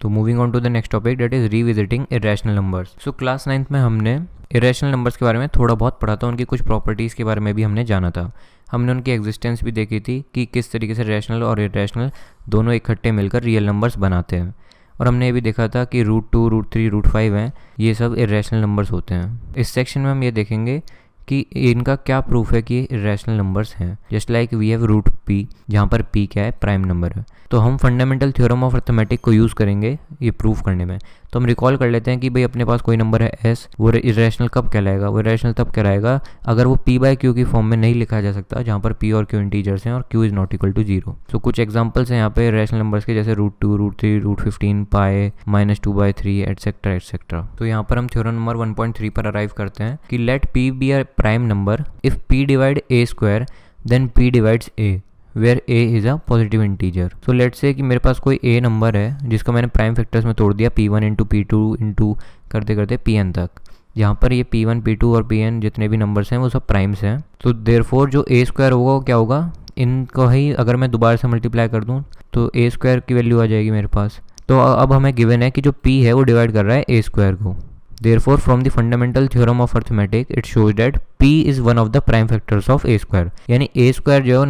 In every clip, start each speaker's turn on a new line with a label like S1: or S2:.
S1: तो moving on to the next topic that is revisiting irrational numbers. So class 9th में हमने irrational numbers के बारे में थोड़ा बहुत पढ़ा था, उनकी कुछ प्रॉपर्टीज़ के बारे में भी हमने जाना था। हमने उनकी एग्जिस्टेंस भी देखी थी कि किस तरीके से रैशनल और इरेशनल दोनों इकट्ठे मिलकर रियल नंबर्स बनाते हैं। और हमने ये भी देखा था कि √2, √3, √5 हैं, ये सब इरेशनल नंबर्स होते हैं। इस सेक्शन में हम ये देखेंगे कि इनका क्या प्रूफ है कि ये इरेशनल नंबर्स हैं। Just like we have √p, जहाँ पर p क्या है, प्राइम नंबर है। तो हम फंडामेंटल थ्योरम ऑफ अर्थमेटिक को यूज़ करेंगे ये प्रूफ करने में। तो हम रिकॉल कर लेते हैं कि भाई अपने पास कोई नंबर है s, वो इरेशनल कब कहलाएगा? वो इरेशनल तब कहलाएगा अगर वो p/q की फॉर्म में नहीं लिखा जा सकता, जहाँ पर p और q इंटीजर्स हैं और q is not equal to 0। So कुछ एग्जांपल्स हैं यहाँ पे इरेशनल नंबर्स के, जैसे √2, √3, √15, पाई, -2/3 एटसेट्रा एटसेट्रा। तो यहाँ पर हम थ्योरम नंबर 1.3 पर अराइव करते हैं कि let p be a prime number if p divide a square then p divides a where a is a positive integer. So let's say कि मेरे पास कोई a नंबर है जिसका मैंने प्राइम फैक्टर्स में तोड़ दिया, p1 इंटू p2 इंटू करते करते pn तक, जहाँ पर ये p1, p2 और pn जितने भी नंबर्स हैं वो सब प्राइम्स हैं। तो देयरफॉर जो a स्क्वायर होगा वो क्या होगा, इनको ही अगर मैं दोबारा से मल्टीप्लाई कर दूँ तो a स्क्वायर की वैल्यू आ जाएगी मेरे पास। तो अब हमें गिवन है कि जो p है वो डिवाइड कर रहा है a स्क्वायर को। Therefore, from the fundamental theorem of arithmetic, it shows that p is one of the prime factors of a square। यानी a स्क्वायर जो है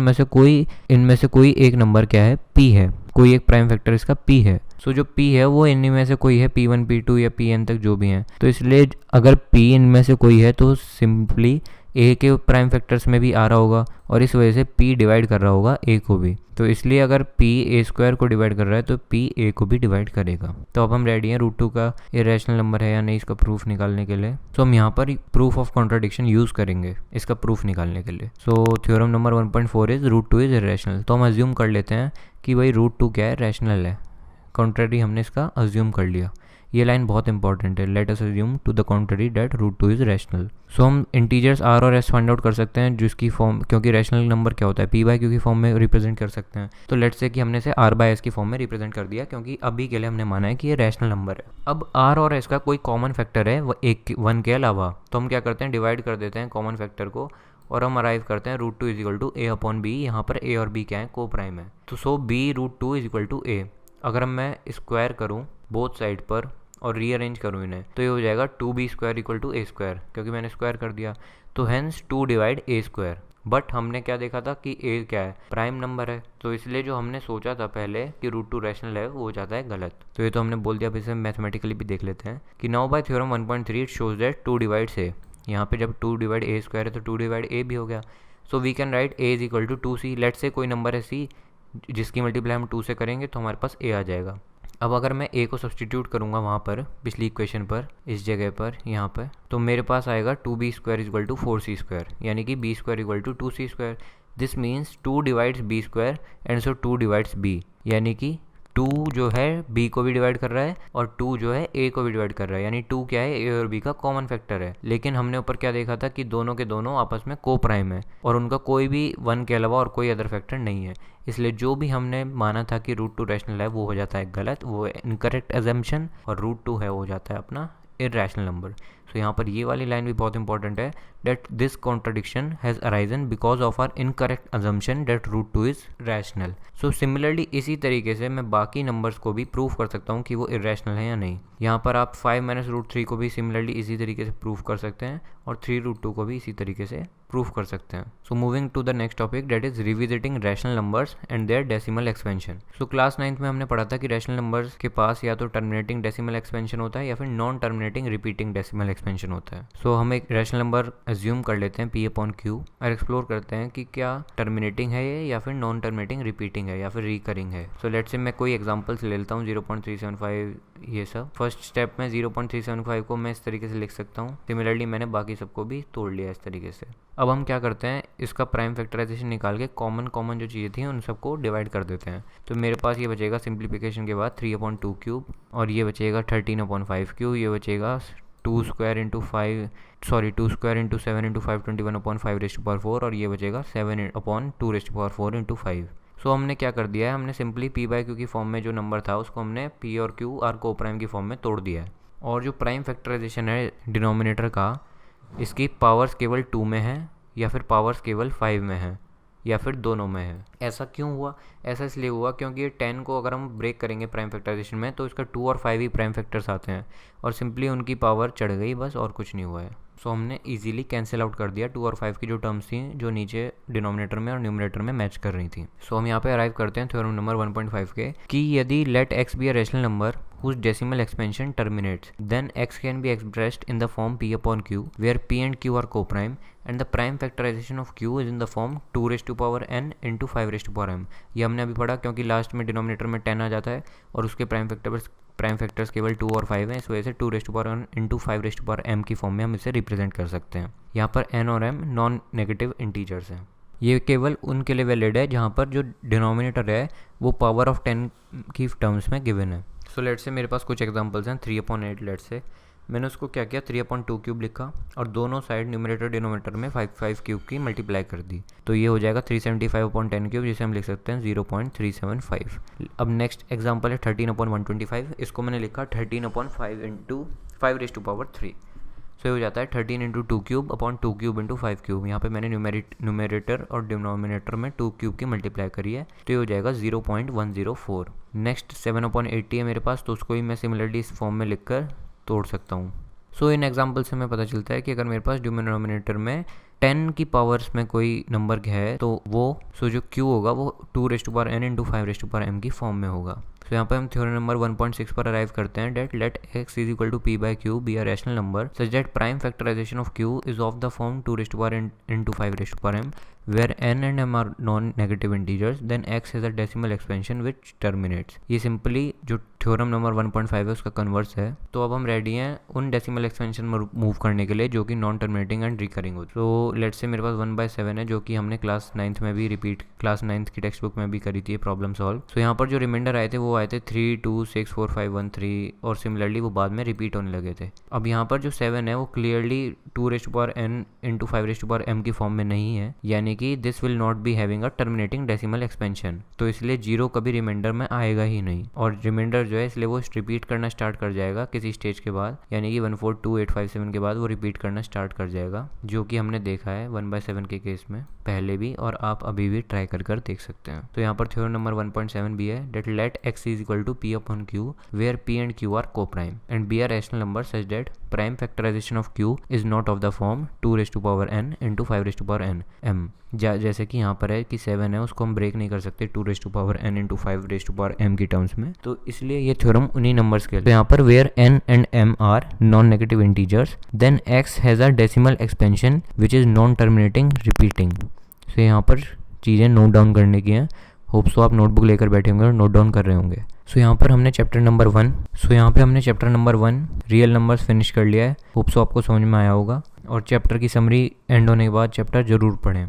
S1: इनमें से कोई एक नंबर क्या है, p है, कोई एक प्राइम फैक्टर इसका p है। सो जो p है वो इनमें में से कोई है, p1, p2 या pn तक जो भी हैं। तो इसलिए अगर p इनमें से कोई है तो सिंपली a के प्राइम फैक्टर्स में भी आ रहा होगा और इस वजह से p डिवाइड कर रहा होगा a को भी। तो इसलिए अगर p a स्क्वायर को डिवाइड कर रहा है तो p a को भी डिवाइड करेगा। तो अब हम रेडी हैं √2 का इरेशनल नंबर है या नहीं इसका प्रूफ निकालने के लिए। सो हम यहाँ पर प्रूफ ऑफ कॉन्ट्राडिक्शन यूज़ करेंगे इसका प्रूफ निकालने के लिए। So theorem number 1.4 is √2 is irrational. तो हम अज्यूम कर लेते हैं कि भाई √2 क्या है, रैशनल है। कॉन्ट्ररी हमने इसका अज्यूम कर लिया। ये लाइन बहुत इंपॉर्टेंट है, let us assume to the contrary that √2 is rational. So हम इंटीजर्स r और s फाइंड आउट कर सकते हैं जिसकी फॉर्म, क्योंकि रैशनल नंबर क्या होता है, p/q की फॉर्म में रिप्रेजेंट कर सकते हैं। तो लेट्स से कि हमने इसे r/s की फॉर्म में रिप्रेजेंट कर दिया, क्योंकि अभी के लिए हमने माना है कि ये रैशनल नंबर है। अब r और s का कोई कॉमन फैक्टर है वो 1 के अलावा, तो हम क्या करते हैं, डिवाइड कर देते हैं कॉमन फैक्टर को और हम अराइव करते हैं √2 इज इक्वल टू a/b। यहाँ पर a और b क्या है, को प्राइम है। तो so b √2 is equal to a। अगर मैं स्क्वायर करूँ बोथ साइड पर और रीअरेंज करूँ इन्हें तो ये हो जाएगा 2b² equal to a square, क्योंकि मैंने स्क्वायर कर दिया। तो hence 2 divide a square. But हमने क्या देखा था कि a क्या है, प्राइम नंबर है। तो इसलिए जो हमने सोचा था पहले कि √2 रैशनल है वो हो जाता है गलत। तो ये तो हमने बोल दिया। अब इसे मैथमेटिकली भी देख लेते हैं कि now bye theorem 1.3 it shows that 2 divides a। यहाँ पे जब 2 डिवाइड a स्क्वायर है तो 2 डिवाइड a भी हो गया। So we can write a is equal to 2c। Let say कोई नंबर है c जिसकी मल्टीप्लाई हम 2 से करेंगे तो हमारे पास a आ जाएगा। अब अगर मैं a को सब्सटीट्यूट करूँगा वहाँ पर पिछली इक्वेशन पर, इस जगह पर यहाँ पर, तो मेरे पास आएगा 2b² इक्वल टू 4c², यानी कि b² equal to 2c²। This means 2 divides b² and so 2 divides b, यानी कि 2 जो है b को भी डिवाइड कर रहा है और 2 जो है a को भी डिवाइड कर रहा है, यानी 2 क्या है, a और b का कॉमन फैक्टर है। लेकिन हमने ऊपर क्या देखा था कि दोनों के दोनों आपस में को प्राइम है और उनका कोई भी 1 के अलावा और कोई अदर फैक्टर नहीं है। इसलिए जो भी हमने माना था कि √2 रैशनल है वो हो जाता है गलत, वो इनकरेक्ट अजम्पशन, और √2 है वो हो जाता है अपना इरेशनल नंबर। सो यहाँ पर ये वाली लाइन भी बहुत इंपॉर्टेंट है, that this contradiction has arisen because of our incorrect assumption that √2 is rational. So similarly इसी तरीके से मैं बाकी नंबर्स को भी प्रूव कर सकता हूँ कि वो इरेशनल है या नहीं। यहाँ पर आप 5 - √3 को भी सिमिलरली इसी तरीके से प्रूव कर सकते हैं और 3 √2 को भी इसी तरीके से प्रूव कर सकते हैं। So moving to the next topic that is revisiting rational numbers and their decimal expansion. So class 9th में हमने पढ़ा था कि रैशनल नंबर्स के पास या तो टर्मिनेटिंग डेसिमल एक्सपेंशन होता है या फिर non terminating repeating decimal expansion होता है। सो हम एक रैशनल नंबर अज्यूम कर लेते हैं p/q और एक्सप्लोर करते हैं कि क्या टर्मिनेटिंग है ये या फिर नॉन टर्मिनेटिंग रिपीटिंग है या फिर रिकरिंग है। सो लेट्स से मैं कोई एग्जांपल्स ले लेता हूँ, 0.375 ये सब। फर्स्ट स्टेप में 0.375 को मैं इस तरीके से लिख सकता हूँ। सिमिलरली मैंने बाकी सबको भी तोड़ लिया इस तरीके से। अब हम क्या करते हैं, इसका प्राइम फैक्टराइजेशन निकाल के कॉमन जो चीज़ें थी उन सबको डिवाइड कर देते हैं। तो मेरे पास ये बचेगा सिंप्लीफिकेशन के बाद 3/2 क्यूब, और ये बचेगा 13/5 क्यूब, ये बचेगा 2² इंटू 7 इंटू 5 21/5 और ये बचेगा 7/2 इंटू 5। सो हमने क्या कर दिया है, हमने सिंपली p/q की फॉर्म में जो नंबर था उसको हमने p और q आर को प्राइम की फॉर्म में तोड़ दिया है। और जो प्राइम फैक्टराइजेशन है डिनोमिनेटर का, इसकी पावर्स केवल 2 में है या फिर पावर्स केवल 5 में है, या फिर दोनों में है। ऐसा क्यों हुआ? ऐसा इसलिए हुआ क्योंकि ये 10 को अगर हम ब्रेक करेंगे प्राइम फैक्टराइजेशन में तो इसका 2 और 5 ही प्राइम फैक्टर्स आते हैं और सिंपली उनकी पावर चढ़ गई, बस और कुछ नहीं हुआ है। सो हमने इजीली कैंसिल आउट कर दिया 2 और 5 की जो टर्म्स थी जो नीचे डिनोमिनेटर में और न्यूमरेटर में मैच कर रही थी। सो हम यहाँ पे अराइव करते हैं थ्योरम नंबर 1.5 के कि यदि let x be a rational number whose decimal expansion terminates, then x can be expressed in the form p upon q, where p and q are co-prime, and the prime factorization of q is in the form 2 raised to power n into 5 raised to power m। ये हमने अभी पढ़ा क्योंकि last में denominator में 10 आ जाता है और उसके प्राइम फैक्टर्स केवल 2 और 5 हैं, इस वजह से 2 raised to power n into 5 raised to power m की फॉर्म में हम इसे रिप्रेजेंट कर सकते हैं। यहाँ पर n और m नॉन नेगेटिव इंटीजर्स हैं। ये केवल उनके लिए वैलिड है जहाँ पर जो डिनोमिनेटर है वो पावर ऑफ 10 की टर्म्स में गिवन है। सो लेट से मेरे पास कुछ एग्जांपल्स हैं 3/8। लेट से मैंने उसको क्या किया 3/2 क्यूब लिखा और दोनों साइड न्यूमरेटर डिनोमिनेटर में 5 क्यूब की मल्टीप्लाई कर दी, तो ये हो जाएगा 375/10 क्यूब, जिसे हम लिख सकते हैं 0.375। अब नेक्स्ट एग्जांपल है 13/125। इसको मैंने लिखा 13/5 इंटू 5 रेज़ टू पावर 3। सो ये हो जाता है 13 into 2 cube upon 2 cube into 5 cube. यहाँ पे मैंने न्यूमरेटर और डिनोमिनेटर में 2 क्यूब की मल्टीप्लाई करी है, तो ये हो जाएगा 0.104। नेक्स्ट 7/80 है मेरे पास, तो उसको ही मैं सिमिलरली इस फॉर्म में लिखकर तोड़ सकता हूँ। सो इन एग्जाम्पल से हमें पता चलता है कि अगर मेरे पास डिनोमिनेटर में 10 की पावर्स में कोई नंबर है तो वो जो क्यू होगा वो 2 raise to power n into 5 raise to power m की फॉर्म में होगा। तो यहाँ पर हम थ्योरम नंबर 1.6 पर अराइव करते हैं that let x is equal to p by q be a rational number such that prime factorization of q is of the form 2 raise to power n into 5 raise to power m where n and m are non-negative integers, then x has a decimal expansion which terminates। ये simply जो theorem number 1.5 है उसका converse है। तो अब हम ready हैं उन डेसिमल एक्सपेंशन में मूव करने के लिए जो कि नॉन टर्मिनेटिंग एंड रिकरिंग हो। तो लेट्स से मेरे पास 1/7 है जो कि हमने क्लास 9th में भी क्लास 9th की टेक्स्ट बुक में भी करी थी प्रॉब्लम सॉल्व। तो यहाँ पर जो रिमाइंडर आए थे वो आए थे 3, 2, 6, 4, 5, 1, 3 और सिमिलरली वो बाद में रिपीट होने लगे थे। अब यहाँ पर जो 7 है वो clearly 2 raise to power n into 5 raise to power m की फॉर्म में नहीं है, यानी कि this will not be having a terminating decimal expansion. तो इसलिए 0 कभी रिमाइंडर में आएगा ही नहीं और रिमाइंडर जो है इसलिए वो रिपीट करना स्टार्ट कर जाएगा किसी स्टेज के बाद, यानी कि 142857 के बाद वो रिपीट करना स्टार्ट कर जाएगा, जो कि हमने देखा है 1/7 के केस में पहले भी और आप अभी भी ट्राई कर देख सकते हैं। तो यहाँ पर थ्योरम नंबर 1.7 भी है that let x is equal to p upon q where p and q are coprime and b are rational number such that prime factorization of q is not of the form 2 raise to power n into 5 raise to power n m। जैसे कि यहाँ पर है कि 7 है उसको हम break नहीं कर सकते 2 raise to power n into 5 raise to power m की टर्म्स में, तो इसलिए ये थ्योरम उन्हीं नंबर्स के। तो यहाँ पर where n and m are non negative integers then x has a decimal expansion which is non terminating repeating. तो यहाँ पर चीज़ें नोट डाउन करने की हैं, होप्स तो आप नोटबुक लेकर बैठे होंगे और नोट डाउन कर रहे होंगे। सो यहाँ पर हमने chapter number 1 real numbers finish कर लिया है। होप्स तो आपको समझ में आया होगा और चैप्टर की समरी एंड होने के बाद चैप्टर ज़रूर पढ़ें।